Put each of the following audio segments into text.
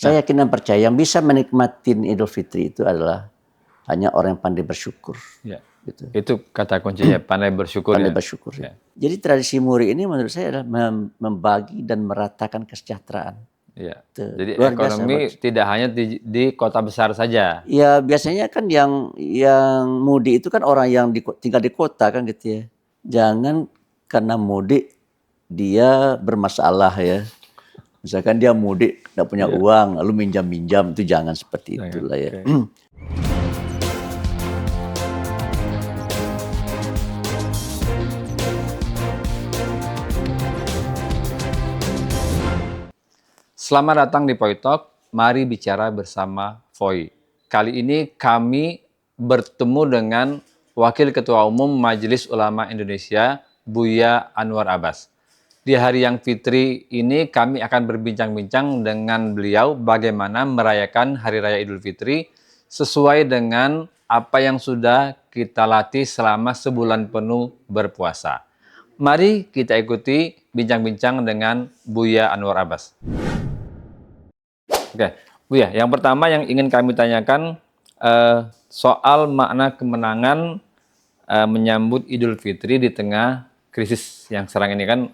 Saya yakin dan percaya yang bisa menikmati Idul Fitri itu adalah hanya orang yang pandai bersyukur. Ya. Gitu. Itu kata kuncinya, pandai bersyukur. Pandai ya. bersyukur. Ya. Jadi tradisi Muri ini menurut saya adalah membagi dan meratakan kesejahteraan. Ya. Tuh, Jadi luar ekonomi biasa, tidak hanya di kota besar saja. Ya biasanya kan yang mudik itu kan orang yang tinggal di kota kan gitu ya. Jangan karena mudik dia bermasalah ya. Misalkan dia mudik tidak punya uang lalu minjam-minjam, itu jangan seperti itulah ya. Okay. Selamat datang di Poi Talk, mari bicara bersama Poi. Kali ini kami bertemu dengan Wakil Ketua Umum Majelis Ulama Indonesia, Buya Anwar Abbas. Di hari yang fitri ini kami akan berbincang-bincang dengan beliau bagaimana merayakan Hari Raya Idul Fitri sesuai dengan apa yang sudah kita latih selama sebulan penuh berpuasa. Mari kita ikuti bincang-bincang dengan Buya Anwar Abbas. Oke, Buya, yang pertama yang ingin kami tanyakan soal makna kemenangan menyambut Idul Fitri di tengah krisis yang sekarang ini kan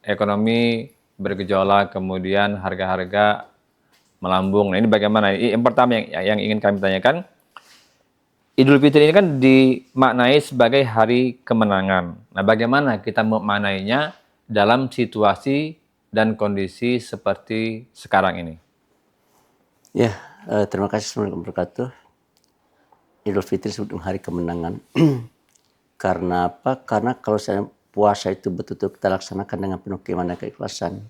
ekonomi bergejolak, kemudian harga-harga melambung. Nah, ini bagaimana? Yang pertama yang ingin kami tanyakan, Idul Fitri ini kan dimaknai sebagai hari kemenangan. Nah, bagaimana kita memaknainya dalam situasi dan kondisi seperti sekarang ini? Ya, terima kasih. Assalamualaikum warahmatullahi wabarakatuh. Idul Fitri sebetulnya hari kemenangan. Karena apa? Karena kalau saya puasa itu betul-betul kita laksanakan dengan penuh keimanan dan keikhlasan,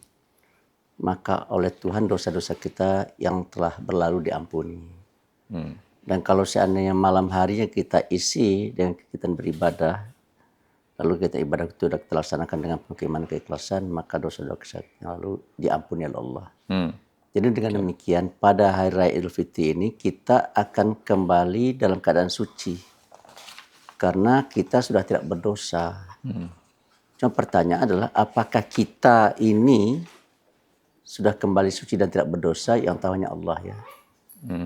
maka oleh Tuhan dosa-dosa kita yang telah berlalu diampuni. Dan kalau seandainya malam harinya kita isi dengan kita beribadah, lalu kita ibadah itu sudah kita laksanakan dengan penuh keimanan dan keikhlasan, maka dosa-dosa kita lalu diampuni oleh Allah. Jadi dengan demikian pada Hari Raya Idul Fitri ini kita akan kembali dalam keadaan suci. Karena kita sudah tidak berdosa. Cuma pertanyaan adalah apakah kita ini sudah kembali suci dan tidak berdosa, yang tahu hanya Allah ya.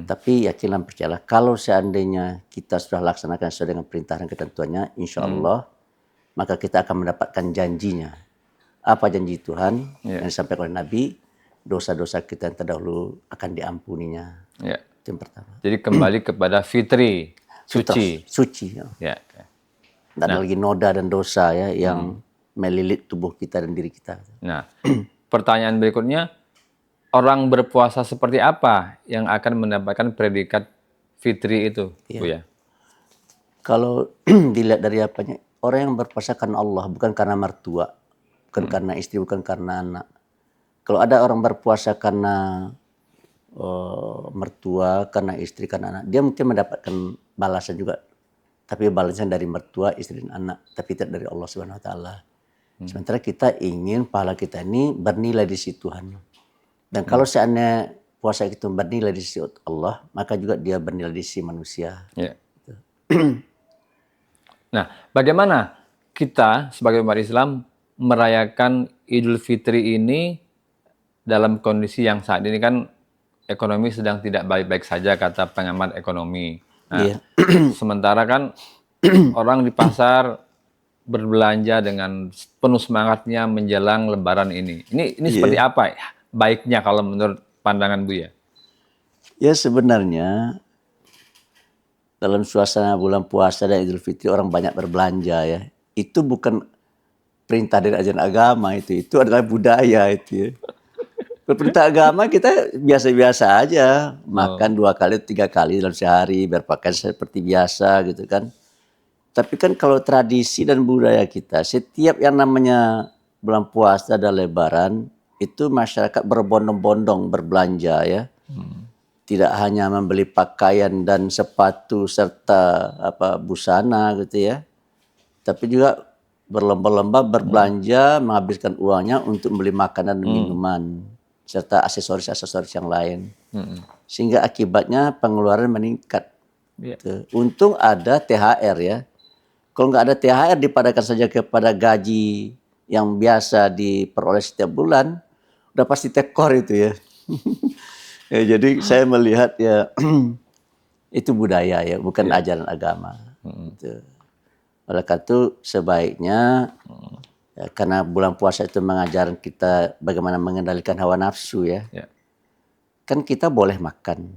Tapi yakinlah percayalah kalau seandainya kita sudah laksanakan sesuai dengan perintah dan ketentuannya, insya Allah maka kita akan mendapatkan janjinya. Apa janji Tuhan yang disampaikan oleh Nabi? Dosa-dosa kita yang terdahulu akan diampuninya. Itu yang pertama. Jadi kembali kepada fitri, suci. Suci. Ya. Tidak ada lagi noda dan dosa ya yang melilit tubuh kita dan diri kita. Nah, pertanyaan berikutnya, orang berpuasa seperti apa yang akan mendapatkan predikat fitri itu, Bu ya? Kalau dilihat dari apanya, orang yang berpuasa karena Allah, bukan karena mertua, bukan karena istri, bukan karena anak. Kalau ada orang berpuasa karena mertua, karena istri, karena anak, dia mungkin mendapatkan balasan juga. Tapi balasan dari mertua, istri, dan anak, tapi tidak dari Allah Subhanahu Wa Taala. Sementara kita ingin pahala kita ini bernilai di sisi Tuhan. Dan kalau seandainya puasa itu bernilai di sisi Allah, maka juga dia bernilai di sisi manusia. Nah, bagaimana kita sebagai umat Islam merayakan Idul Fitri ini dalam kondisi yang saat ini kan ekonomi sedang tidak baik-baik saja kata pengamat ekonomi. Nah, sementara kan orang di pasar berbelanja dengan penuh semangatnya menjelang Lebaran ini. Ini seperti apa ya baiknya kalau menurut pandangan Buya? Ya sebenarnya dalam suasana bulan puasa dan Idul Fitri orang banyak berbelanja ya. Itu bukan perintah dari ajaran agama itu adalah budaya itu ya. Perintah agama kita biasa-biasa aja, makan 2 kali 3 kali dalam sehari, berpakaian seperti biasa gitu kan. Tapi kan kalau tradisi dan budaya kita, setiap yang namanya bulan puasa dan Lebaran itu masyarakat berbondong-bondong berbelanja ya. Tidak hanya membeli pakaian dan sepatu serta busana gitu ya. Tapi juga berlomba-lomba berbelanja, menghabiskan uangnya untuk membeli makanan dan minuman serta aksesoris-aksesoris yang lain. Sehingga akibatnya pengeluaran meningkat. Untung ada THR ya. Kalau nggak ada THR dipadakan saja kepada gaji yang biasa diperoleh setiap bulan, udah pasti tekor itu ya. Ya, jadi saya melihat ya itu budaya ya, bukan ajaran agama. Gitu. Oleh karena itu sebaiknya ya, karena bulan puasa itu mengajarkan kita bagaimana mengendalikan hawa nafsu ya. Ya. Kan kita boleh makan,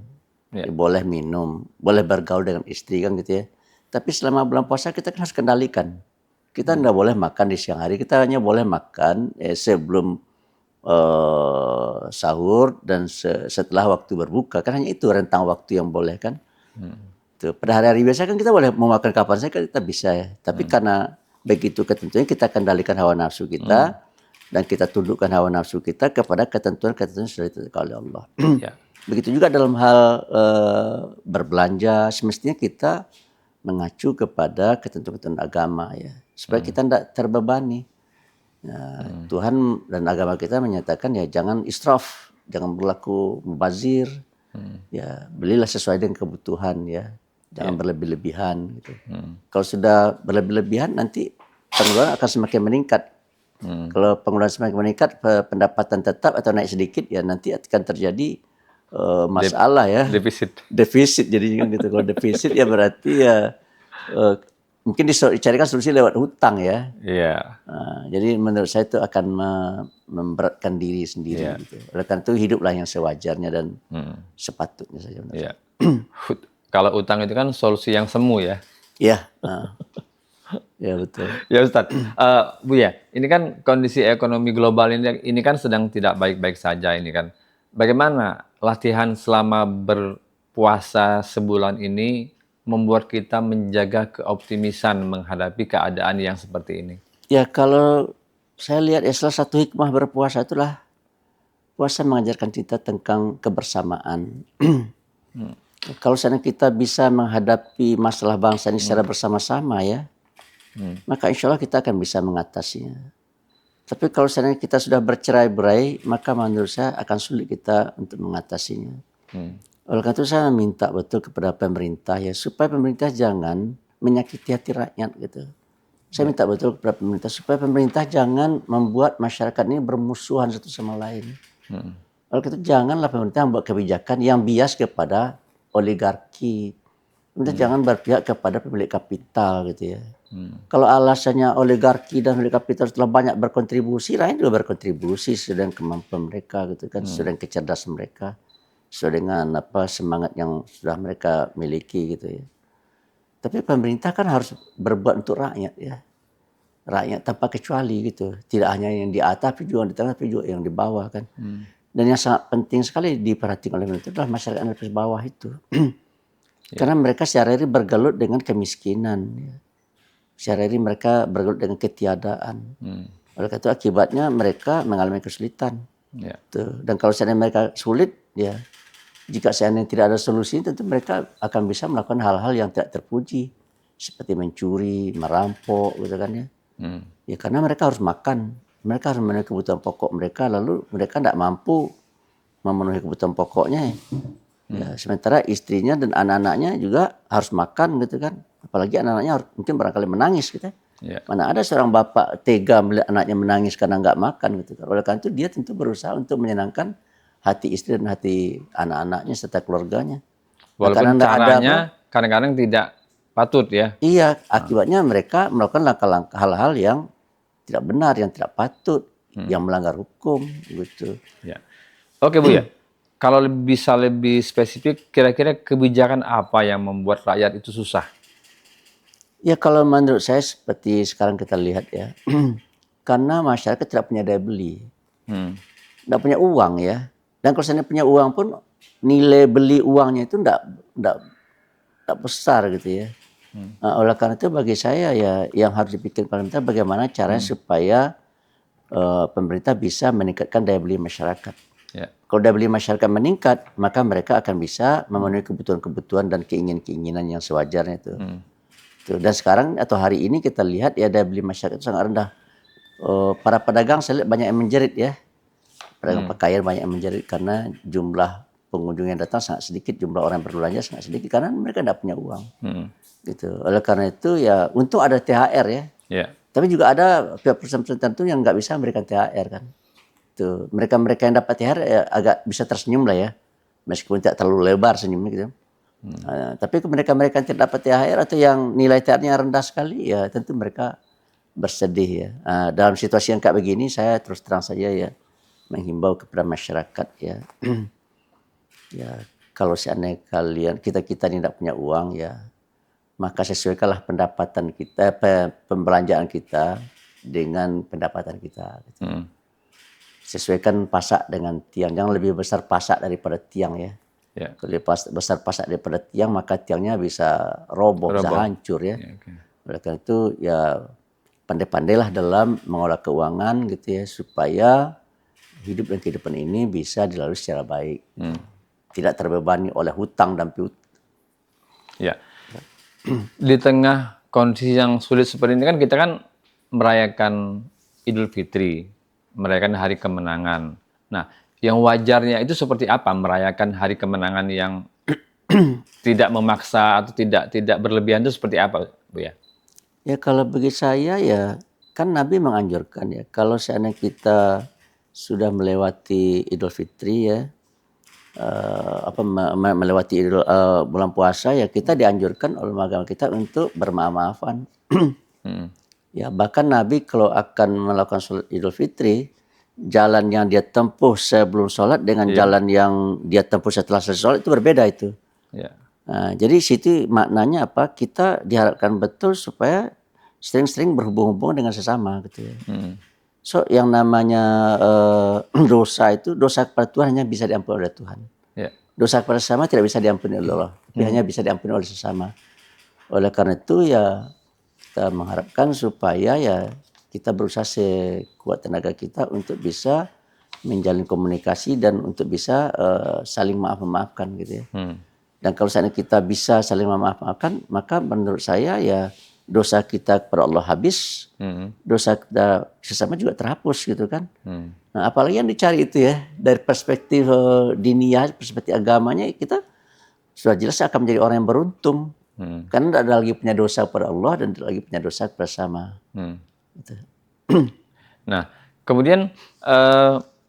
Ya. boleh minum, boleh bergaul dengan istri kan gitu ya. Tapi selama bulan puasa kita kan harus kendalikan. Kita nggak boleh makan di siang hari, kita hanya boleh makan sebelum sahur dan setelah waktu berbuka. Kan hanya itu rentang waktu yang boleh kan. Tuh, pada hari-hari biasa kan kita boleh mau makan kapan saja kan kita bisa ya. Tapi karena begitu ketentuannya kita kendalikan hawa nafsu kita dan kita tundukkan hawa nafsu kita kepada ketentuan-ketentuan yang sudah ditentukan oleh Allah. Ya. Begitu juga dalam hal berbelanja, semestinya kita mengacu kepada ketentuan-ketentuan agama ya, supaya kita tidak terbebani. Ya, Tuhan dan agama kita menyatakan ya jangan israf, jangan berlaku mubazir, ya belilah sesuai dengan kebutuhan ya, jangan berlebih-lebihan gitu. Kalau sudah berlebih-lebihan nanti pengeluaran akan semakin meningkat. Kalau pengeluaran semakin meningkat, pendapatan tetap atau naik sedikit ya nanti akan terjadi masalah ya, defisit jadinya gitu. Kalau defisit ya berarti ya mungkin dicarikan solusi lewat hutang ya. Iya. Jadi menurut saya itu akan memberatkan diri sendiri. Gitu. Oleh karena itu hiduplah yang sewajarnya dan sepatutnya saja. Iya. Kalau utang itu kan solusi yang semu ya. Iya. Ya betul. Ya Ustadz, Bu ya, ini kan kondisi ekonomi global ini kan sedang tidak baik-baik saja ini kan. Bagaimana latihan selama berpuasa sebulan ini membuat kita menjaga keoptimisan menghadapi keadaan yang seperti ini? Ya kalau saya lihat ya salah satu hikmah berpuasa itulah puasa mengajarkan kita tentang kebersamaan. Kalau seandainya kita bisa menghadapi masalah bangsa ini secara bersama-sama ya, maka insya Allah kita akan bisa mengatasinya. Tapi kalau seandainya kita sudah bercerai-berai, maka menurut saya akan sulit kita untuk mengatasinya. Oleh karena itu saya minta betul kepada pemerintah ya, supaya pemerintah jangan menyakiti hati rakyat gitu. Saya minta betul kepada pemerintah supaya pemerintah jangan membuat masyarakat ini bermusuhan satu sama lain. Oleh karena itu janganlah pemerintah membuat kebijakan yang bias kepada oligarki. Pemerintah jangan berpihak kepada pemilik kapital gitu ya. Kalau alasannya oligarki dan pemilik kapital setelah banyak berkontribusi, rakyat juga berkontribusi sesuai dengan kemampuan mereka gitu kan, sesuai dengan kecerdasan mereka, sesuai dengan semangat yang sudah mereka miliki gitu ya. Tapi pemerintah kan harus berbuat untuk rakyat ya. Rakyat tanpa kecuali gitu. Tidak hanya yang di atas tapi juga yang di tengah tapi juga yang di bawah kan. Dan yang sangat penting sekali diperhatikan oleh pemerintah adalah masyarakat yang di bawah itu. Karena mereka sehari-hari bergelut dengan kemiskinan. Ya. Sehari-hari mereka bergelut dengan ketiadaan. Oleh karena itu akibatnya mereka mengalami kesulitan. Tuh. Dan kalau seandainya mereka sulit ya, jika seandainya tidak ada solusi, tentu mereka akan bisa melakukan hal-hal yang tidak terpuji. Seperti mencuri, merampok gitu kan ya. Ya karena mereka harus makan. Mereka harus memenuhi kebutuhan pokok mereka. Lalu mereka tidak mampu memenuhi kebutuhan pokoknya. Ya, sementara istrinya dan anak-anaknya juga harus makan gitu kan. Apalagi anak-anaknya mungkin barangkali menangis gitu. Mana ada seorang bapak tega melihat anaknya menangis karena nggak makan gitu kan. Oleh karena itu dia tentu berusaha untuk menyenangkan hati istri dan hati anak-anaknya serta keluarganya. Walaupun caranya kadang-kadang tidak patut ya. Iya, akibatnya mereka melakukan langkah-langkah hal-hal yang tidak benar, yang tidak patut, yang melanggar hukum gitu. Ya. Oke Bu ya, kalau bisa lebih spesifik, kira-kira kebijakan apa yang membuat rakyat itu susah? Ya kalau menurut saya seperti sekarang kita lihat ya, karena masyarakat tidak punya daya beli, tidak punya uang ya. Dan kalau seandainya punya uang pun nilai beli uangnya itu tidak besar gitu ya. Oleh karena itu bagi saya ya yang harus dipikirkan pemerintah bagaimana caranya supaya pemerintah bisa meningkatkan daya beli masyarakat. Kalau daya beli masyarakat meningkat, maka mereka akan bisa memenuhi kebutuhan-kebutuhan dan keinginan-keinginan yang sewajarnya itu. Dan sekarang atau hari ini kita lihat ya daya beli masyarakat itu sangat rendah. Para pedagang saya lihat banyak yang menjerit ya. Pedagang pakaian banyak yang menjerit karena jumlah pengunjung yang datang sangat sedikit, jumlah orang yang berbelanja sangat sedikit karena mereka tidak punya uang. Gitu. Oleh karena itu ya untung ada THR ya. Tapi juga ada pihak perusahaan tertentu yang nggak bisa memberikan THR kan. Tuh, mereka-mereka yang dapat THR ya agak bisa tersenyum lah ya, meskipun tidak terlalu lebar senyumnya gitu. Tapi mereka-mereka yang tidak dapat THR atau yang nilai THR-nya rendah sekali, ya tentu mereka bersedih ya. Dalam situasi yang kayak begini, saya terus terang saja ya menghimbau kepada masyarakat ya, ya kalau seandainya kita ini tidak punya uang ya, maka sesuaikanlah pendapatan kita, pembelanjaan kita dengan pendapatan kita. Gitu. Sesuaikan pasak dengan tiang, jangan lebih besar pasak daripada tiang ya. Kalau besar pasak daripada tiang, maka tiangnya bisa roboh, bisa hancur ya. Oleh karena itu ya pandai-pandailah dalam mengolah keuangan gitu ya, supaya hidup dan kehidupan ini bisa dilalui secara baik. Tidak terbebani oleh hutang dan piutang. Ya. Di tengah kondisi yang sulit seperti ini kan kita kan merayakan Idul Fitri, merayakan hari kemenangan. Nah, yang wajarnya itu seperti apa merayakan hari kemenangan yang tidak memaksa atau tidak berlebihan itu seperti apa, Bu ya? Ya kalau bagi saya ya kan Nabi menganjurkan ya, kalau seandainya kita sudah melewati Idul Fitri ya, melewati bulan puasa ya, kita dianjurkan oleh agama kita untuk bermaaf-maafan. Ya bahkan Nabi kalau akan melakukan sholat Idul Fitri, jalan yang dia tempuh sebelum sholat dengan jalan yang dia tempuh setelah selesai sholat itu berbeda itu. Nah, jadi situ maknanya apa? Kita diharapkan betul supaya sering-sering berhubung-hubungan dengan sesama gitu ya. So yang namanya dosa itu, dosa kepada Tuhan hanya bisa diampuni oleh Tuhan. Dosa kepada sesama tidak bisa diampuni oleh Allah, tapi hanya bisa diampuni oleh sesama. Oleh karena itu ya kita mengharapkan supaya ya kita berusaha sekuat tenaga kita untuk bisa menjalin komunikasi dan untuk bisa saling maaf-memaafkan gitu ya. Dan kalau seandainya kita bisa saling memaafkan, maka menurut saya ya dosa kita kepada Allah habis, dosa kita sesama juga terhapus gitu kan. Nah, apalagi yang dicari itu ya dari perspektif diniyah, perspektif agamanya, kita sudah jelas akan menjadi orang yang beruntung. Karena tidak ada lagi punya dosa kepada Allah dan tidak lagi punya dosa kepada sesama. Gitu. Nah, kemudian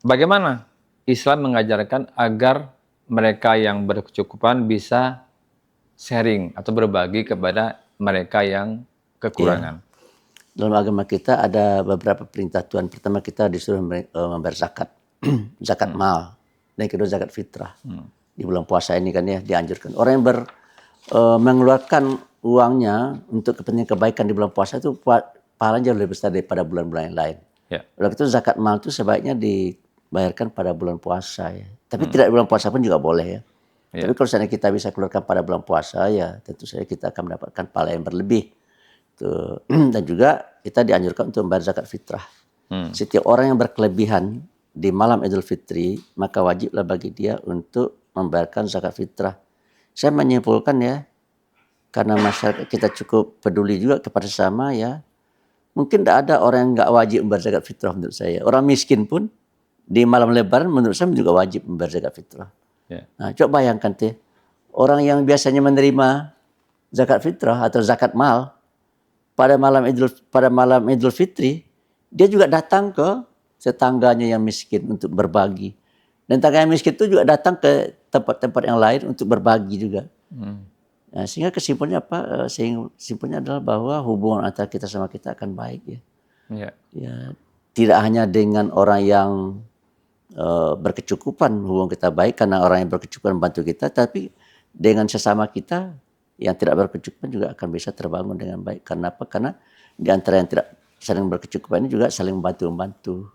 bagaimana Islam mengajarkan agar mereka yang berkecukupan bisa sharing atau berbagi kepada mereka yang kekurangan? Dalam agama kita ada beberapa perintah Tuhan. Pertama kita disuruh membayar zakat, zakat mal, dan kedua zakat fitrah. Di bulan puasa ini kan ya dianjurkan. Orang yang mengeluarkan uangnya untuk kepentingan kebaikan di bulan puasa itu pahalanya jauh lebih besar daripada bulan-bulan yang lain. Oleh itu zakat mal itu sebaiknya dibayarkan pada bulan puasa ya. Tapi tidak di bulan puasa pun juga boleh ya. Tapi kalau seandainya kita bisa keluarkan pada bulan puasa ya tentu saja kita akan mendapatkan pahala yang berlebih. Tuh. Dan juga kita dianjurkan untuk membayar zakat fitrah. Setiap orang yang berkelebihan di malam Idul Fitri maka wajiblah bagi dia untuk membayarkan zakat fitrah. Saya menyimpulkan ya, karena masyarakat kita cukup peduli juga kepada sesama ya, mungkin tidak ada orang yang nggak wajib membayar zakat fitrah menurut saya. Orang miskin pun di malam Lebaran menurut saya juga wajib membayar zakat fitrah. Nah, coba bayangkan tuh, orang yang biasanya menerima zakat fitrah atau zakat mal pada malam Idul Fitri, dia juga datang ke tetangganya yang miskin untuk berbagi. Dan tetangga yang miskin itu juga datang ke tempat-tempat yang lain untuk berbagi juga. Nah, sehingga kesimpulannya apa? Kesimpulannya adalah bahwa hubungan antara kita sama kita akan baik ya. Ya, tidak hanya dengan orang yang berkecukupan hubungan kita baik karena orang yang berkecukupan membantu kita, tapi dengan sesama kita yang tidak berkecukupan juga akan bisa terbangun dengan baik. Karena apa? Karena di antara yang tidak saling berkecukupan ini juga saling membantu.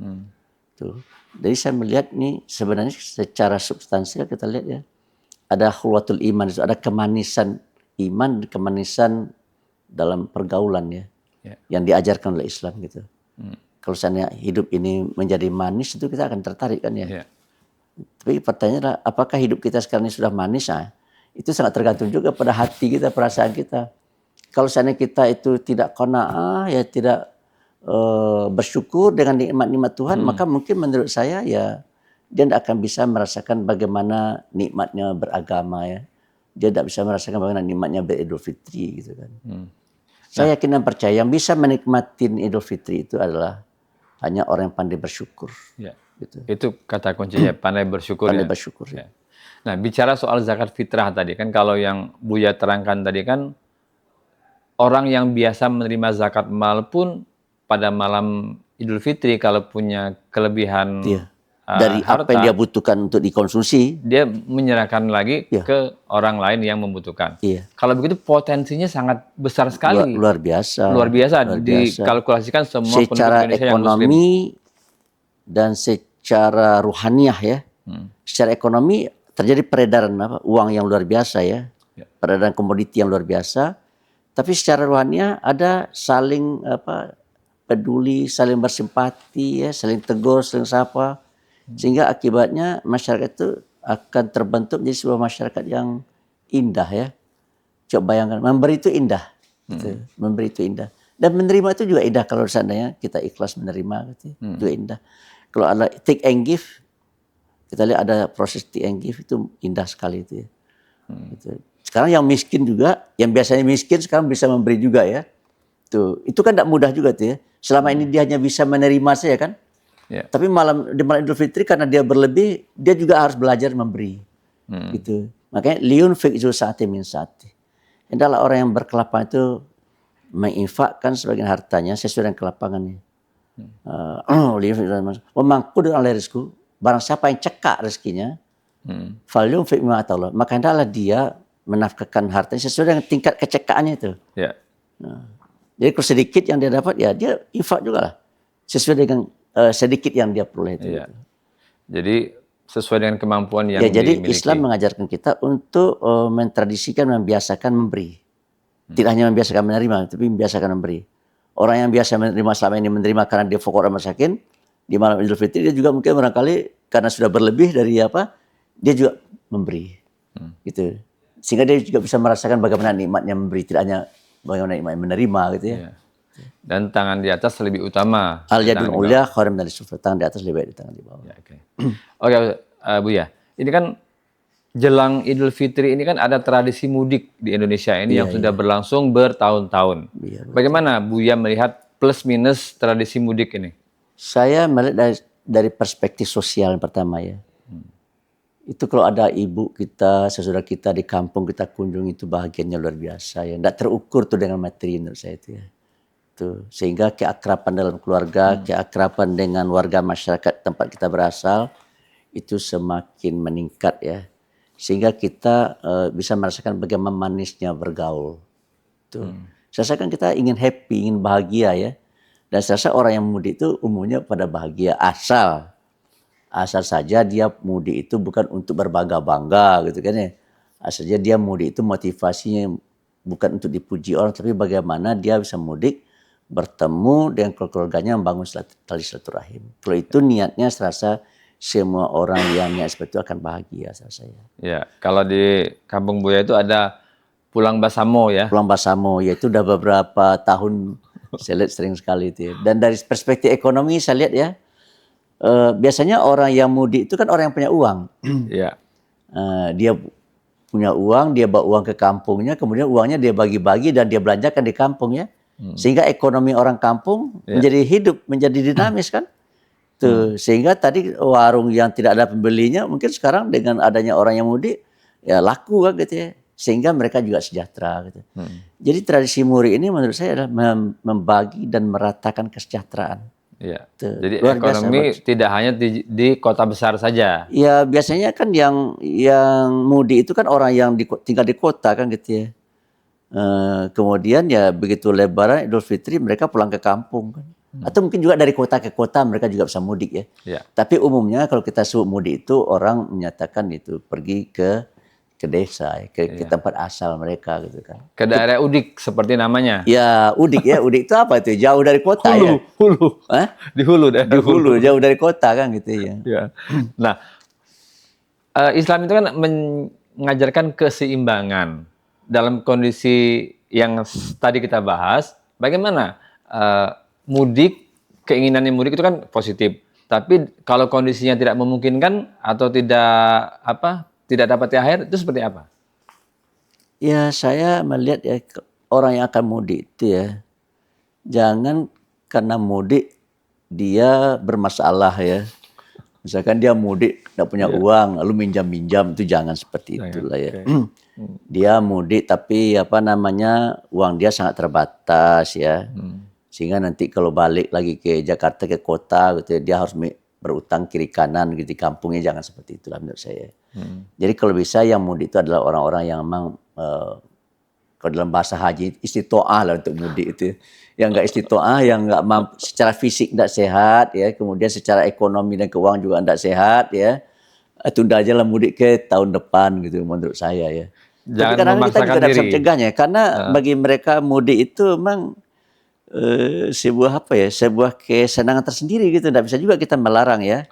Tuh. Jadi saya melihat nih sebenarnya secara substansial kita lihat ya, ada khulwatul iman, ada kemanisan iman, kemanisan dalam pergaulan ya, yang diajarkan oleh Islam gitu. Kalau seandainya hidup ini menjadi manis itu kita akan tertarik kan ya. Tapi pertanyaannya adalah apakah hidup kita sekarang ini sudah manis? Nah, itu sangat tergantung juga pada hati kita, perasaan kita. Kalau seandainya kita itu tidak qanaah ya, tidak bersyukur dengan nikmat-nikmat Tuhan, maka mungkin menurut saya ya dia tidak akan bisa merasakan bagaimana nikmatnya beragama ya. Dia tidak bisa merasakan bagaimana nikmatnya beridul fitri gitu kan. Saya yakin dan percaya yang bisa menikmati Idul Fitri itu adalah hanya orang yang pandai bersyukur. Gitu. Itu kata kuncinya, pandai bersyukur Pandai ya. bersyukur. Ya. Nah, bicara soal zakat fitrah tadi kan, kalau yang Buya terangkan tadi kan, orang yang biasa menerima zakat mal pun pada malam Idul Fitri kalau punya kelebihan Iya. Dari apa yang dia harta, butuhkan untuk dikonsumsi, dia menyerahkan lagi Iya. ke orang lain yang membutuhkan. Iya. Kalau begitu potensinya sangat besar sekali. luar biasa. Luar biasa, Luar biasa. dikalkulasikan semua penduduk Secara Indonesia yang muslim. ekonomi dan secara ruhaniah ya. Secara ekonomi terjadi peredaran uang yang luar biasa ya. Peredaran komoditi yang luar biasa. Tapi secara ruhaniah ada saling peduli, saling bersimpati ya, saling tegur, saling sapa. Sehingga akibatnya masyarakat itu akan terbentuk menjadi sebuah masyarakat yang indah ya. Coba bayangkan, memberi itu indah. Gitu. Memberi itu indah. Dan menerima itu juga indah kalau seandainya kita ikhlas menerima gitu. Itu indah. Kalau ada take and give, kita lihat ada proses take and give itu indah sekali itu ya. Gitu. Sekarang yang miskin juga, yang biasanya miskin sekarang bisa memberi juga ya. Tuh, itu kan tidak mudah juga tuh ya. Selama ini dia hanya bisa menerima saja kan. Ya. Tapi di malam Idul Fitri karena dia berlebih, dia juga harus belajar memberi. Gitu. Makanya liun fikzu saati min saati. Adalah orang yang berkelapangan itu menginfakkan sebagian hartanya sesuai dengan kelapangannya. Memangku dengan rezeki. Barang siapa yang cekak rezekinya, falyum fik mimma atalla. Maka hendaklah dia menafkahkan hartanya sesuai dengan tingkat kecekaannya itu. Ya. Jadi kalau sedikit yang dia dapat, ya dia infak juga lah. Sesuai dengan sedikit yang dia peroleh itu. Iya. Jadi sesuai dengan kemampuan yang Ya, jadi dimiliki. Islam mengajarkan kita untuk mentradisikan, membiasakan memberi. Tidak hanya membiasakan menerima, tapi membiasakan memberi. Orang yang biasa menerima selama ini menerima karena dia fakir dan masakin, di malam Idul Fitri dia juga mungkin barangkali karena sudah berlebih dari dia juga memberi. Gitu. Sehingga dia juga bisa merasakan bagaimana nikmatnya memberi, tidak hanya bagaimana nikmatnya menerima gitu ya. Iya. Dan tangan di atas lebih utama. Al yadul ulya khairum dari sufla. Tangan di atas lebih baik dari tangan di bawah. Ya, Oke, Buya. Ini kan jelang Idul Fitri ini kan ada tradisi mudik di Indonesia ini yang sudah berlangsung bertahun-tahun. Iya, Bagaimana Buya melihat plus minus tradisi mudik ini? Saya melihat dari perspektif sosial yang pertama ya. Itu kalau ada ibu kita, saudara kita di kampung kita kunjungi itu bahagianya luar biasa ya. Tidak terukur tuh dengan materi menurut saya itu ya. Tuh, sehingga keakraban dalam keluarga, keakraban dengan warga masyarakat tempat kita berasal itu semakin meningkat ya. Sehingga kita bisa merasakan bagaimana manisnya bergaul. Tuh. Saya rasa kan kita ingin happy, ingin bahagia ya. Dan saya rasa orang yang mudik itu umumnya pada bahagia asal saja dia mudik itu bukan untuk berbangga-bangga gitu kan ya. Asal saja dia mudik itu motivasinya bukan untuk dipuji orang, tapi bagaimana dia bisa mudik bertemu dengan keluarganya membangun tali silaturahim. Kalau itu niatnya saya rasa semua orang yang niat seperti itu akan bahagia saya. Ya, kalau di Kampung Buya itu ada Pulang Basamo ya. Pulang Basamo ya itu udah beberapa tahun saya lihat sering sekali itu ya. Dan dari perspektif ekonomi saya lihat ya biasanya orang yang mudik itu kan orang yang punya uang. Iya. Dia punya uang, dia bawa uang ke kampungnya, kemudian uangnya dia bagi-bagi dan dia belanjakan di kampung ya. Sehingga ekonomi orang kampung menjadi hidup, menjadi dinamis kan. Tuh, sehingga tadi warung yang tidak ada pembelinya mungkin sekarang dengan adanya orang yang mudik ya laku kan gitu ya. Sehingga mereka juga sejahtera gitu. Jadi tradisi mudik ini menurut saya adalah membagi dan meratakan kesejahteraan. Iya. Tuh, Jadi luar ekonomi biasa, tidak hanya di kota besar saja. ya biasanya kan yang mudik itu kan orang yang tinggal di kota kan gitu ya. Kemudian ya begitu Lebaran Idul Fitri mereka pulang ke kampung kan. Atau mungkin juga dari kota ke kota mereka juga bisa mudik ya. Ya. Tapi umumnya kalau kita sebut mudik itu orang menyatakan itu pergi ke desa, ke tempat asal mereka gitu kan. Ke daerah udik seperti namanya. Ya udik ya, udik itu apa itu? Jauh dari kota ya. Hulu. Hah? Di hulu daerah Di hulu, jauh dari kota kan gitu ya. Ya. Nah, Islam itu kan mengajarkan keseimbangan dalam kondisi yang tadi kita bahas. Bagaimana mudik, keinginannya mudik itu kan positif. Tapi kalau kondisinya tidak memungkinkan atau tidak dapat THR itu seperti apa? Ya saya melihat ya orang yang akan mudik itu ya jangan karena mudik dia bermasalah ya. Misalkan dia mudik, tidak punya uang, lalu minjam-minjam, itu jangan seperti itulah ya. Dia mudik tapi uang dia sangat terbatas ya. Sehingga nanti kalau balik lagi ke Jakarta, ke kota gitu ya, dia harus berutang kiri kanan gitu di kampungnya, jangan seperti itulah menurut saya. Jadi kalau bisa yang mudik itu adalah orang-orang yang memang kalau dalam bahasa haji istitoah lah untuk mudik itu. Yang enggak istitoah, yang enggak mampu secara fisik enggak sehat ya, kemudian secara ekonomi dan keuangan juga enggak sehat ya. Tunda aja lah mudik ke tahun depan gitu menurut saya ya. Tapi Jangan kadang-kadang kita juga memaksakan tidak bisa diri. mencegahnya karena bagi mereka mudik itu memang sebuah kesenangan tersendiri gitu, tidak bisa juga kita melarang ya.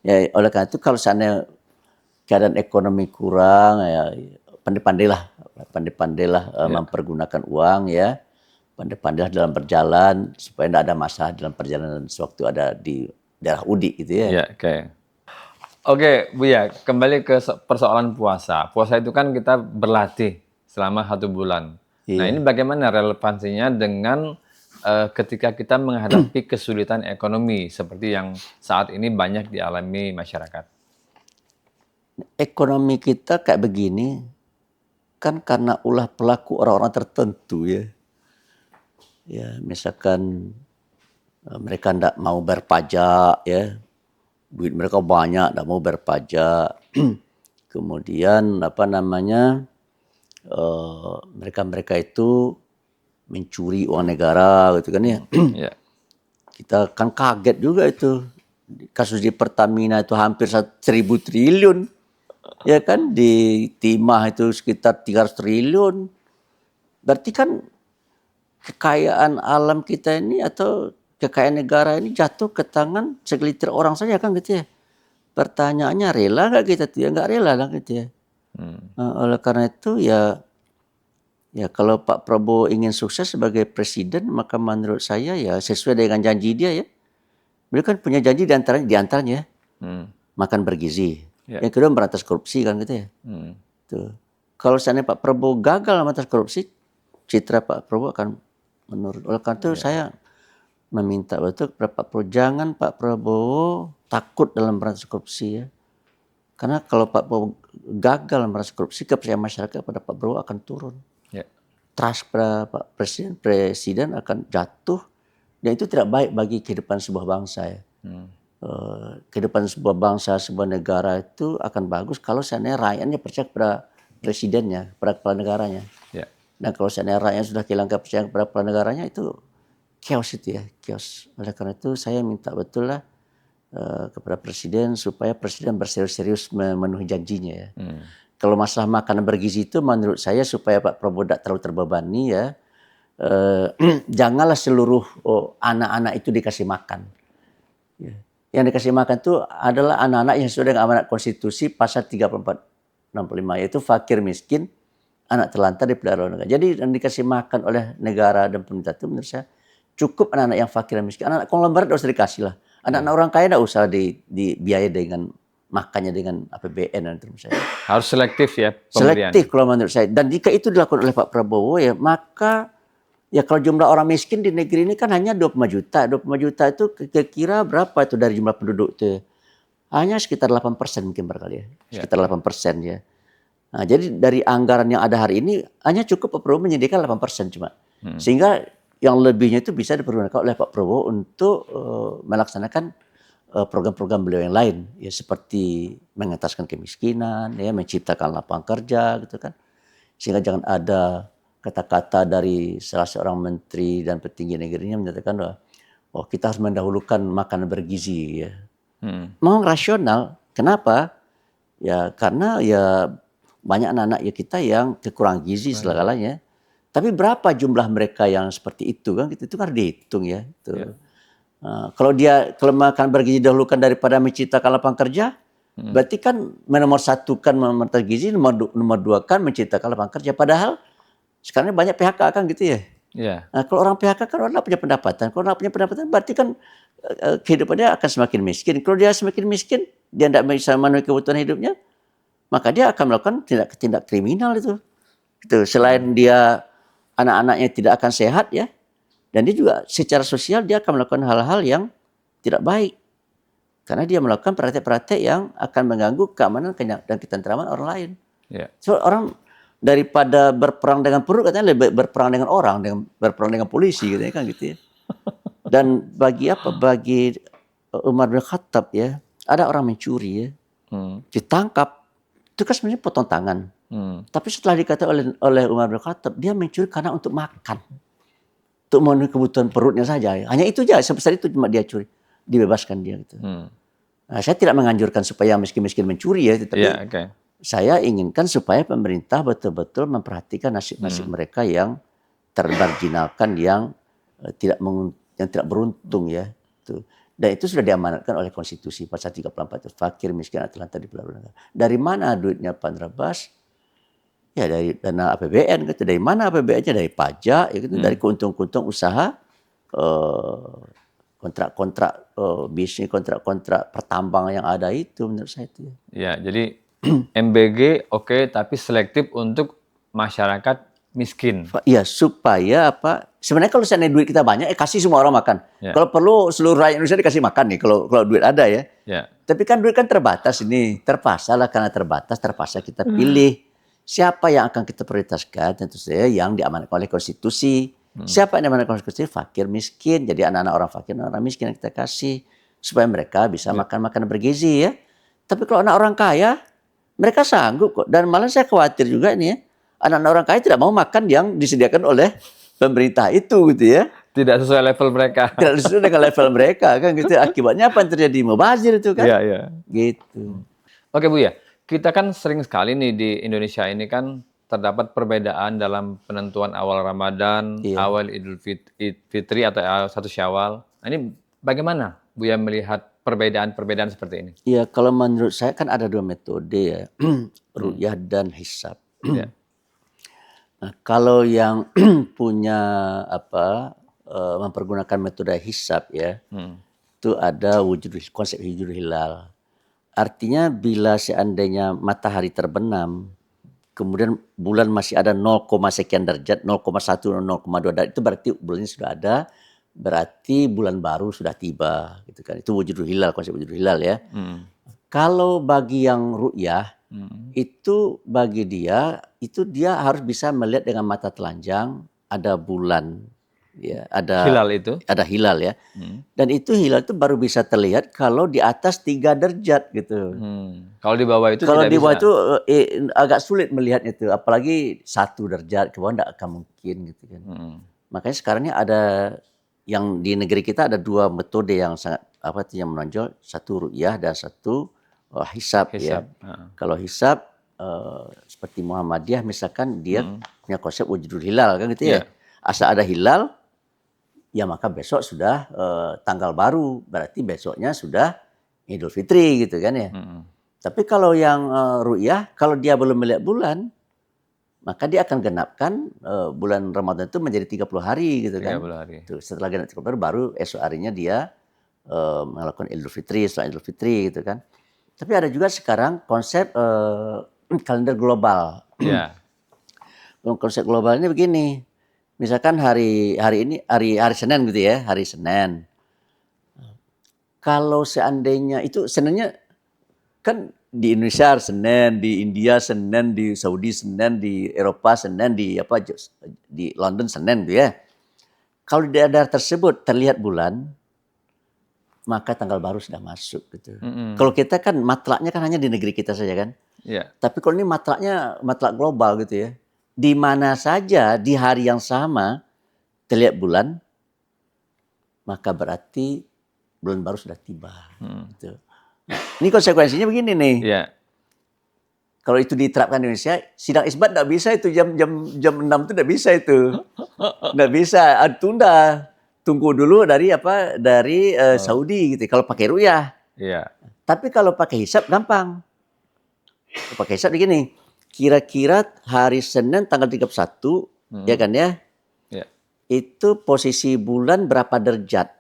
Ya oleh karena itu kalau seandainya keadaan ekonomi kurang ya pandai-pandailah mempergunakan uang ya, pandai-pandailah dalam berjalan supaya tidak ada masalah dalam perjalanan sewaktu ada di daerah Udik gitu ya. Ya, Oke, Buya, kembali ke persoalan puasa. Puasa itu kan kita berlatih selama 1 bulan. Nah, ini bagaimana relevansinya dengan ketika kita menghadapi kesulitan ekonomi seperti yang saat ini banyak dialami masyarakat? Ekonomi kita kayak begini kan karena ulah pelaku orang-orang tertentu ya. Ya, misalkan mereka tidak mau berpajak ya. Duit mereka banyak, tidak mau berpajak. Kemudian mereka itu mencuri uang negara gitu kan ya. Kita kan kaget juga itu. Kasus di Pertamina itu hampir 1.000 triliun. Ya kan, di Timah itu sekitar 300 triliun. Berarti kan kekayaan alam kita ini atau kekayaan negara ini jatuh ke tangan segelintir orang saja kan gitu ya. Pertanyaannya rela nggak kita tuh ya? Nggak rela lah gitu ya. Oleh karena itu ya kalau Pak Prabowo ingin sukses sebagai presiden, maka menurut saya ya sesuai dengan janji dia ya. Beliau kan punya janji diantaranya makan bergizi. Yang kedua memberantas korupsi kan gitu ya. Tuh. Kalau seandainya Pak Prabowo gagal memberantas korupsi, citra Pak Prabowo akan menurun. Oleh karena itu saya meminta betul kepada Pak Prabowo, jangan Pak Prabowo takut dalam memberantas korupsi ya. Karena kalau Pak Prabowo gagal memberantas korupsi, kepercayaan masyarakat pada Pak Prabowo akan turun. Trust pada Pak Presiden akan jatuh, dan itu tidak baik bagi kehidupan sebuah bangsa ya. Kehidupan sebuah bangsa, sebuah negara itu akan bagus kalau seandainya rakyatnya percaya kepada presidennya, kepada kepala negaranya. Dan kalau seandainya rakyat sudah kehilangan kepercayaan kepada kepala negaranya, itu chaos itu ya, chaos. Oleh karena itu saya minta betul lah kepada presiden supaya presiden berserius-serius memenuhi janjinya ya. Kalau masalah makanan bergizi itu menurut saya supaya Pak Prabowo tidak terlalu terbebani ya, janganlah seluruh anak-anak itu dikasih makan. Ya. Yang dikasih makan itu adalah anak-anak yang sesuai dengan amanat konstitusi pasal 3465, yaitu fakir miskin, anak terlantar dipelihara oleh negara. Jadi yang dikasih makan oleh negara dan pemerintah itu menurut saya cukup anak-anak yang fakir dan miskin. Anak-anak konglomerat tidak usah dikasih lah. Anak-anak orang kaya tidak usah dibiayai dengan makannya dengan APBN dan terus saya. Harus selektif ya pemberian. Selektif kalau menurut saya. Dan jika itu dilakukan oleh Pak Prabowo ya, maka ya kalau jumlah orang miskin di negeri ini kan hanya 25 juta. 25 juta itu kira-kira berapa itu dari jumlah penduduk itu? Hanya sekitar 8% mungkin barangkali ya. Sekitar 8% ya. Nah, jadi dari anggaran yang ada hari ini hanya cukup Pak Prabowo menyediakan 8% cuma. Sehingga yang lebihnya itu bisa dipergunakan oleh Pak Prabowo untuk melaksanakan program-program beliau yang lain ya, seperti mengentaskan kemiskinan ya, menciptakan lapangan kerja gitu kan, sehingga jangan ada kata-kata dari salah seorang menteri dan petinggi negerinya menyatakan bahwa kita harus mendahulukan makanan bergizi ya. Memang rasional. Kenapa? Ya karena ya banyak anak-anak ya kita yang kekurangan gizi segalanya. Tapi berapa jumlah mereka yang seperti itu kan, itu kan dihitung ya. Kalau makan bergizi dahulukan daripada menciptakan lapangan kerja, berarti kan nomor satu kan mempertahankan gizi, nomor dua kan menciptakan lapangan kerja. Padahal sekarang banyak PHK kan gitu ya. Nah, kalau orang PHK kan orang punya pendapatan. Kalau orang punya pendapatan berarti kan kehidupannya akan semakin miskin. Kalau dia semakin miskin, dia tidak bisa memenuhi kebutuhan hidupnya, maka dia akan melakukan tindak kriminal itu. Selain dia anak-anaknya tidak akan sehat ya, dan dia juga secara sosial dia akan melakukan hal-hal yang tidak baik. Karena dia melakukan praktek-praktek yang akan mengganggu keamanan dan ketentraman orang lain. Ya. So orang daripada berperang dengan perut katanya lebih berperang dengan orang, berperang dengan polisi katanya kan gitu ya. Dan bagi Umar bin Khattab ya, ada orang mencuri ya, ditangkap, itu kan sebenarnya potong tangan. Tapi setelah dikatakan oleh Umar bin Khattab, dia mencuri karena untuk makan, untuk memenuhi kebutuhan perutnya saja. Hanya itu aja, sebesar itu cuma dia curi, dibebaskan dia gitu. Nah, saya tidak menganjurkan supaya miskin-miskin mencuri ya, tapi saya inginkan supaya pemerintah betul-betul memperhatikan nasib-nasib mereka yang termarginalkan, yang tidak beruntung ya. Dan itu sudah diamanatkan oleh konstitusi pasal 34 itu, fakir, miskin, terlantar di belah negara. Dari mana duitnya Pak Andrabas? Ya dari dana APBN gitu. Dari mana APBN-nya? Dari pajak ya gitu, dari keuntungan usaha, kontrak-kontrak bisnis, kontrak-kontrak pertambangan yang ada itu, menurut saya itu. Ya, jadi MBG oke, tapi selektif untuk masyarakat miskin. Ya supaya apa? Sebenarnya kalau seandainya duit kita banyak, kasih semua orang makan. Ya. Kalau perlu seluruh rakyat Indonesia dikasih makan nih, kalau duit ada ya. Ya. Tapi kan duit kan terbatas ini, terpaksa lah karena terpaksa kita pilih siapa yang akan kita prioritaskan. Tentu saja yang diamanatkan oleh konstitusi. Siapa yang diamanatkan oleh konstitusi? Fakir, miskin. Jadi anak-anak orang fakir, orang miskin yang kita kasih supaya mereka bisa makan makanan bergizi ya. Tapi kalau anak orang kaya, mereka sanggup kok. Dan malah saya khawatir juga nih ya, anak-anak orang kaya tidak mau makan yang disediakan oleh pemerintah itu gitu ya. Tidak sesuai level mereka. Tidak sesuai dengan level mereka kan gitu. Akibatnya apa yang terjadi? Mubazir itu kan. Iya, iya. Gitu. Oke Bu ya, kita kan sering sekali nih di Indonesia ini kan terdapat perbedaan dalam penentuan awal Ramadan, awal Idul Fitri atau 1 Syawal. Nah, ini bagaimana Bu ya melihat perbedaan-perbedaan seperti ini? Iya, kalau menurut saya kan ada 2 metode ya, ru'yah dan hisab. Ya. Nah, kalau yang punya mempergunakan metode hisab ya, itu ada konsep wujud hilal. Artinya bila seandainya matahari terbenam, kemudian bulan masih ada 0, sekian derajat, 0,1, 0,2 derajat, itu berarti bulannya sudah ada, berarti bulan baru sudah tiba, gitu kan. Itu wujud hilal, konsep wujud hilal ya. Kalau bagi yang ru'yah, itu bagi dia, itu dia harus bisa melihat dengan mata telanjang ada bulan, ya, ada hilal ya. Dan itu hilal itu baru bisa terlihat kalau di atas 3 derajat gitu. Kalau di bawah itu kalau tidak di bawah bisa. itu agak sulit melihat itu, apalagi 1 derajat ke bawah tidak akan mungkin gitu kan. Makanya sekarang ini ada yang di negeri kita ada 2 metode yang sangat yang menonjol, satu ru'yah dan satu hisab ya. Kalau hisab seperti Muhammadiyah misalkan dia punya konsep wujudul hilal kan gitu ya. Asal ada hilal, ya maka besok sudah tanggal baru, berarti besoknya sudah Idul Fitri gitu kan ya. Tapi kalau yang ru'yah, kalau dia belum melihat bulan, maka dia akan genapkan bulan Ramadan itu menjadi 30 hari gitu kan. 30 hari. Tuh, setelah genap 30 hari baru esok harinya dia melakukan Idul Fitri, setelah Idul Fitri gitu kan. Tapi ada juga sekarang konsep kalender global. Ya. Konsep global ini begini. Misalkan hari ini hari Senin gitu ya, hari Senin. Kalau seandainya itu Seninnya kan di Indonesia hari Senin, di India Senin, di Saudi Senin, di Eropa Senin, di London Senin gitu ya. Kalau di daerah tersebut terlihat bulan, maka tanggal baru sudah masuk gitu. Kalau kita kan matlaknya kan hanya di negeri kita saja kan. Yeah. Tapi kalau ini matlak global gitu ya. Di mana saja di hari yang sama terlihat bulan, maka berarti bulan baru sudah tiba. Gitu. Nah, ini konsekuensinya begini nih. Yeah. Kalau itu diterapkan di Indonesia, sidang isbat tidak bisa itu jam 6 itu tidak bisa itu. Tidak bisa, tunda. Tunggu dulu dari Saudi gitu. Kalau pakai ru'yah. Iya. Tapi kalau pakai hisab gampang. Pakai hisab begini. Kira-kira hari Senin tanggal 31 ya kan ya. Iya. Itu posisi bulan berapa derajat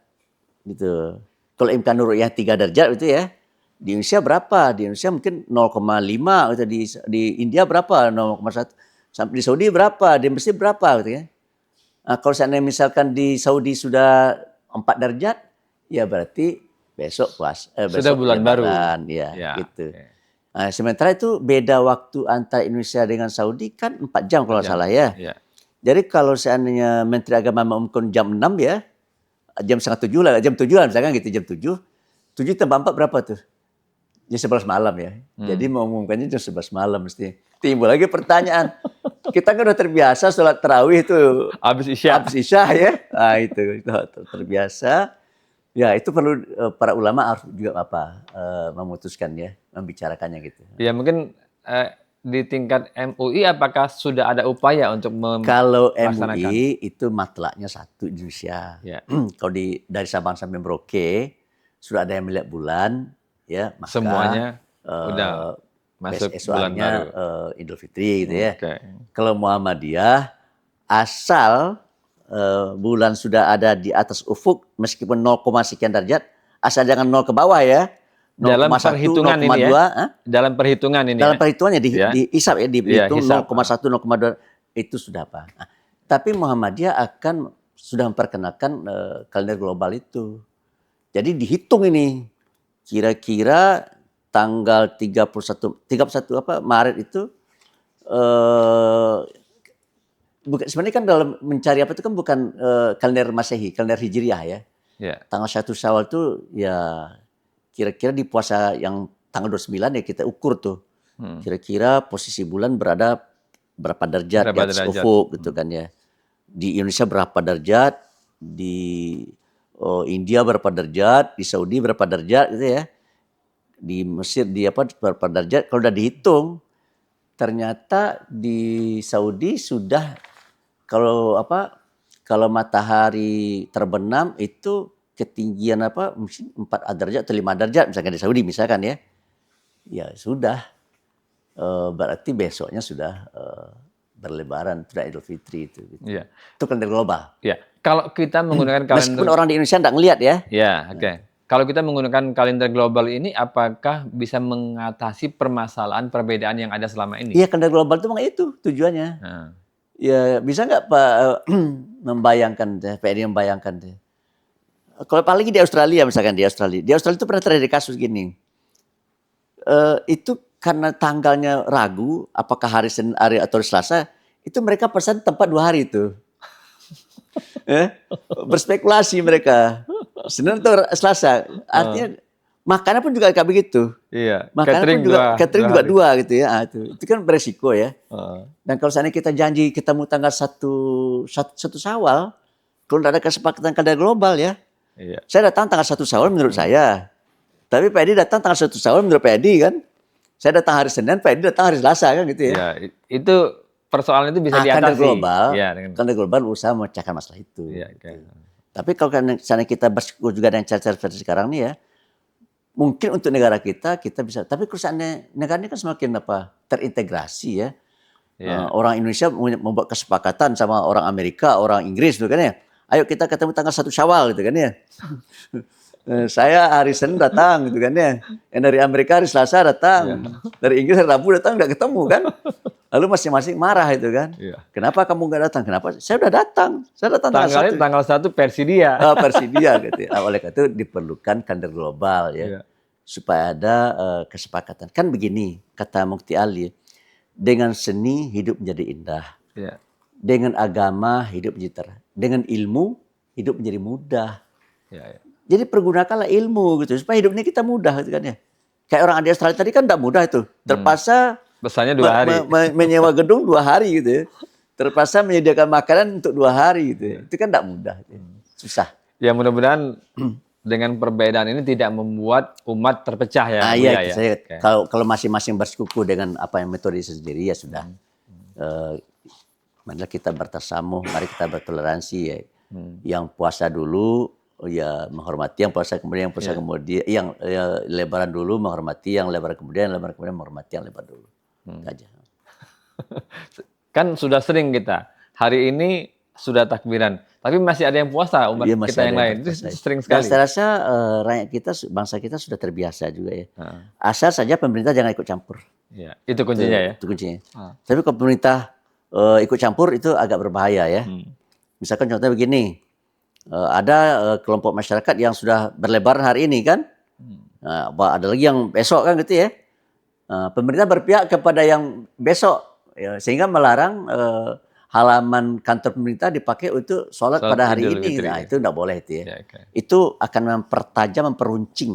gitu. Kalau imkanur ru'yah 3 derajat itu ya. Di Indonesia berapa? Di Indonesia mungkin 0,5 gitu. Di India berapa? 0,1. Sampai di Saudi berapa? Di Mesir berapa gitu ya. Nah, kalau seandainya misalkan di Saudi sudah 4 derajat, ya berarti besok Sudah besok bulan baru. Lebaran, ya, Ya, gitu. oke. Nah, sementara itu beda waktu antara Indonesia dengan Saudi kan 4 jam kalau nggak Jam. salah ya. Ya. Jadi kalau seandainya Menteri Agama mengumumkan jam 6 ya, jam setengah 7 lah, jam 7 lah misalkan gitu, jam 7. 7 tambah 4 berapa tuh? Jam 11 malam ya. Jadi mau mengumumkannya jam 11 malam mesti. Timbul lagi pertanyaan. Kita kan udah terbiasa sholat tarawih itu Habis Isya. habis Isya ya. Nah, itu terbiasa. Ya, itu perlu para ulama harus juga memutuskan ya, membicarakannya gitu. Ya mungkin di tingkat MUI apakah sudah ada upaya untuk Kalau melaksanakan? MUI itu matlaknya satu Indonesia. Ya. Kalau dari Sabang sampai Merauke sudah ada yang melihat bulan, ya maka Semuanya udah masuk bulan esoknya baru. Idul Fitri gitu ya. Oke. Kalau Muhammadiyah asal bulan sudah ada di atas ufuk meskipun 0, sekian derajat, asal jangan 0 ke bawah ya. Dalam 0,1, perhitungan 0,2, ini ya. Dalam perhitungan ini dalam ya. perhitungannya Ya. dihisap ya, dihitung hisap. 0,1, 0,2 itu sudah apa. Nah, tapi Muhammadiyah sudah memperkenalkan kalender global itu. Jadi dihitung ini kira-kira tanggal 31 Maret itu sebenarnya kan dalam mencari apa itu kan bukan kalender Masehi, kalender Hijriah ya. Ya. Tanggal 1 Syawal itu ya kira-kira di puasa yang tanggal 29 ya kita ukur tuh. Kira-kira posisi bulan berada berapa derajat di atas ufuk gitu kan ya. Di Indonesia berapa derajat, di India berapa derajat, di Saudi berapa derajat gitu ya. Di Mesir berapa derajat, kalau udah dihitung ternyata di Saudi sudah kalau matahari terbenam itu ketinggian mungkin 4 derajat atau 5 derajat misalkan di Saudi misalkan ya. Ya sudah berarti besoknya sudah berlebaran, sudah Idul Fitri itu. Gitu. Iya. Itu kalender global. Ya. Kalau kita menggunakan kalender Meskipun orang di Indonesia enggak ngelihat ya. Ya, oke. Kalau kita menggunakan kalender global ini, apakah bisa mengatasi permasalahan perbedaan yang ada selama ini? Iya, kalender global itu memang itu tujuannya. Nah. Ya bisa nggak Pak membayangkan, Pak Edi membayangkan deh. Kalau apalagi di Australia misalkan di Australia itu pernah terjadi kasus gini. Itu karena tanggalnya ragu, apakah hari Senin, hari atau Selasa, itu mereka pesan tempat 2 hari itu. Berspekulasi mereka. Senin atau Selasa. Artinya makanan pun juga kayak begitu. Iya. Makanan catering juga 2 gitu ya. Itu kan beresiko ya. Dan kalau seandainya kita janji ketemu tanggal 1 Syawal, kalau tidak ada kesepakatan kalender global ya. Iya. Saya datang tanggal 1 Syawal menurut saya. Tapi Pak Edi datang tanggal 1 Syawal menurut Pak Edi kan. Saya datang hari Senin, Pak Edi datang hari Selasa kan gitu ya. Ya, itu persoalan itu bisa diatasi. Kalender global, ya, kalender global berusaha memecahkan masalah itu. Ya, okay. Tapi kalau seandainya kita bersikukuh juga dengan cara-cara seperti sekarang nih ya, mungkin untuk negara kita bisa. Tapi kalau seandainya negara ini kan semakin terintegrasi ya. Orang Indonesia membuat kesepakatan sama orang Amerika, orang Inggris gitu kan ya. Ayo kita ketemu tanggal 1 Syawal gitu kan ya. Saya hari Senin datang gitu kan ya. Yang dari Amerika hari Selasa datang. Dari Inggris hari Rabu datang nggak ketemu kan. Lalu masing-masing marah itu kan. Kenapa kamu nggak datang? Kenapa? Saya udah datang. Saya datang tanggal 1 versi dia. Versi dia gitu. Oleh karena itu diperlukan kalender global ya. Supaya ada kesepakatan. Kan begini kata Mukti Ali. Dengan seni hidup menjadi indah. Dengan agama hidup menjadi terang. Dengan ilmu hidup menjadi mudah. Jadi pergunakanlah ilmu gitu supaya hidup ini kita mudah gitu kan ya. Kayak orang di Australia tadi kan tidak mudah itu. Terpaksa pesannya 2 hari. Menyewa gedung 2 hari gitu ya. Terpaksa menyediakan makanan untuk 2 hari gitu ya. Itu kan tidak mudah. Gitu. Susah. Ya mudah-mudahan dengan perbedaan ini tidak membuat umat terpecah ya. Iya, ya. Kalau masing-masing bersekuku dengan apa yang metode sendiri ya sudah. Marilah kita bertasamuh, mari kita bertoleransi ya. Yang puasa dulu ya menghormati yang puasa kemudian yang lebaran dulu menghormati yang lebaran kemudian menghormati yang lebaran dulu. Aja. Kan sudah sering kita hari ini sudah takbiran, tapi masih ada yang puasa umat kita yang lain. Itu sering sekali. Dan saya rasa rakyat kita, bangsa kita sudah terbiasa juga ya. Asal saja pemerintah jangan ikut campur. Ya, itu kuncinya ya. Itu kuncinya. Tapi kalau pemerintah ikut campur itu agak berbahaya ya. Misalkan contohnya begini. Ada kelompok masyarakat yang sudah berlebaran hari ini kan, ada lagi yang besok kan gitu ya. Pemerintah berpihak kepada yang besok, ya, sehingga melarang halaman kantor pemerintah dipakai untuk sholat Salat pada hari Idul ini. Fitri Nah ya. itu tidak boleh itu ya. Ya, oke. Itu akan mempertajam, memperuncing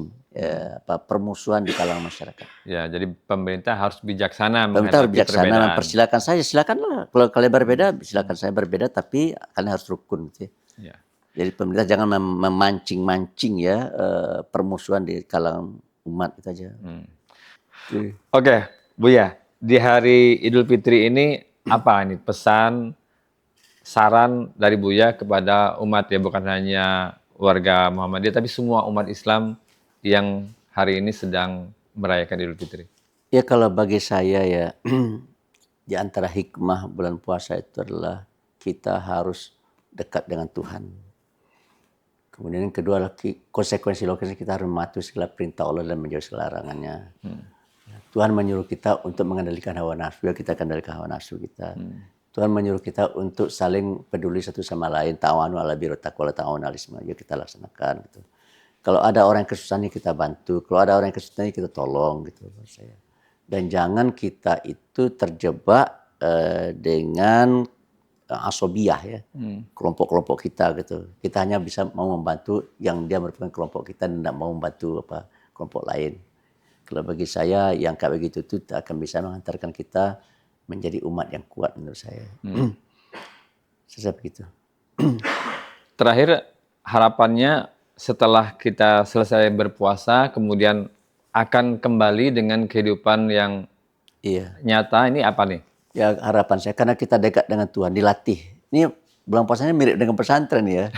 permusuhan di kalangan masyarakat. Ya, jadi pemerintah harus bijaksana Pemerintah harus menghadapi bijaksana, perbedaan. mempersilakan saja, silakanlah. Kalau kalian berbeda, silakan saya berbeda, tapi kalian harus rukun gitu ya. Ya. Jadi pemerintah jangan memancing-mancing ya permusuhan di kalangan umat itu aja. Oke, Buya, di hari Idul Fitri ini apa ini pesan, saran dari Buya kepada umat ya, bukan hanya warga Muhammadiyah, tapi semua umat Islam yang hari ini sedang merayakan Idul Fitri? Ya kalau bagi saya ya di antara hikmah bulan puasa itu adalah kita harus dekat dengan Tuhan. Kemudian yang kedua adalah konsekuensi logisnya kita harus mematuhi segala perintah Allah dan menjauhi segala larangannya. Tuhan menyuruh kita untuk mengendalikan hawa nafsu, ya kita kendalikan hawa nafsu kita. Tuhan menyuruh kita untuk saling peduli satu sama lain, ta'awanu 'alal birri wattaqwa wa ta'awanu 'alal ismi wal 'udwan, kita laksanakan gitu. Kalau ada orang yang kesusahan kita bantu, kalau ada orang yang kesusahan kita tolong gitu menurut saya. Dan jangan kita itu terjebak dengan asobiyah ya, kelompok-kelompok kita gitu. Kita hanya bisa mau membantu yang dia merupakan kelompok kita dan tidak mau membantu kelompok lain. Kalau bagi saya yang kayak begitu itu akan bisa mengantarkan kita menjadi umat yang kuat menurut saya. Saya begitu. Terakhir, harapannya setelah kita selesai berpuasa, kemudian akan kembali dengan kehidupan yang Iya. nyata, ini apa nih? Ya harapan saya karena kita dekat dengan Tuhan, dilatih. Ini bulan puasanya mirip dengan pesantren ya.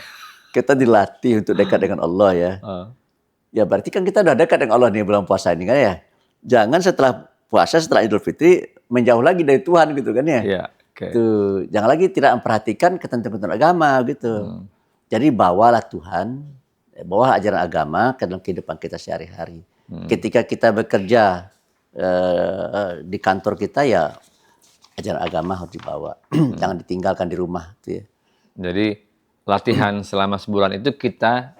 Kita dilatih untuk dekat dengan Allah ya. Ya berarti kan kita udah dekat dengan Allah nih bulan puasa ini kan ya. Jangan setelah puasa, setelah Idul Fitri menjauh lagi dari Tuhan gitu kan ya. Iya, oke. Tuh, jangan lagi tidak memperhatikan ketentuan-ketentuan agama gitu. Jadi bawalah Tuhan, bawa ajaran agama ke dalam kehidupan kita sehari-hari. Ketika kita bekerja di kantor kita ya ajaran agama harus dibawa, jangan ditinggalkan di rumah gitu ya. Jadi latihan selama sebulan itu kita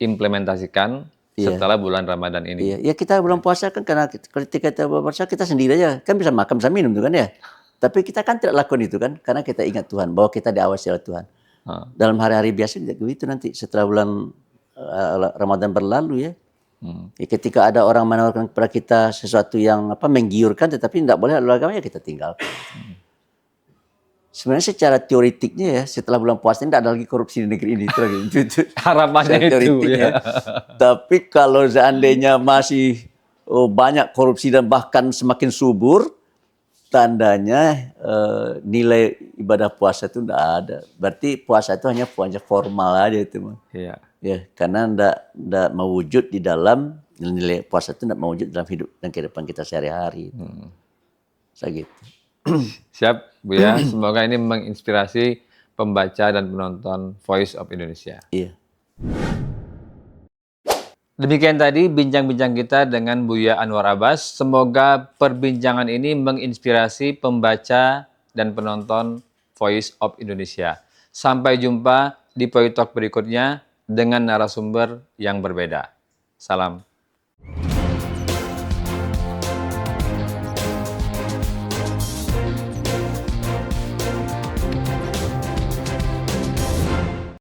implementasikan setelah bulan Ramadan ini. Iya, ya kita bulan puasa kan karena ketika kita berpuasa kita sendiri aja kan bisa makan bisa minum tuh kan ya. Tapi kita kan tidak lakukan itu kan karena kita ingat Tuhan bahwa kita diawasi oleh Tuhan. Dalam hari-hari biasa tidak begitu nanti setelah bulan Ramadan berlalu ya. Ya, ketika ada orang menawarkan kepada kita sesuatu yang menggiurkan tetapi tidak boleh lalu agama ya kita tinggalkan. Sebenarnya secara teoritiknya ya setelah bulan puasa ini tidak ada lagi korupsi di negeri ini itu lagi. Harapannya itu ya. Tapi kalau seandainya masih banyak korupsi dan bahkan semakin subur, tandanya nilai ibadah puasa itu tidak ada. Berarti puasa itu hanya puasa formal aja itu mah. Iya. Ya, karena tidak mewujud di dalam nilai puasa itu tidak mewujud dalam hidup dan kehidupan kita sehari-hari. Saya gitu. Siap, Bu ya. Semoga ini menginspirasi pembaca dan penonton Voice of Indonesia. Iya. Demikian tadi bincang-bincang kita dengan Buya Anwar Abbas. Semoga perbincangan ini menginspirasi pembaca dan penonton Voice of Indonesia. Sampai jumpa di Poi Talk berikutnya dengan narasumber yang berbeda. Salam.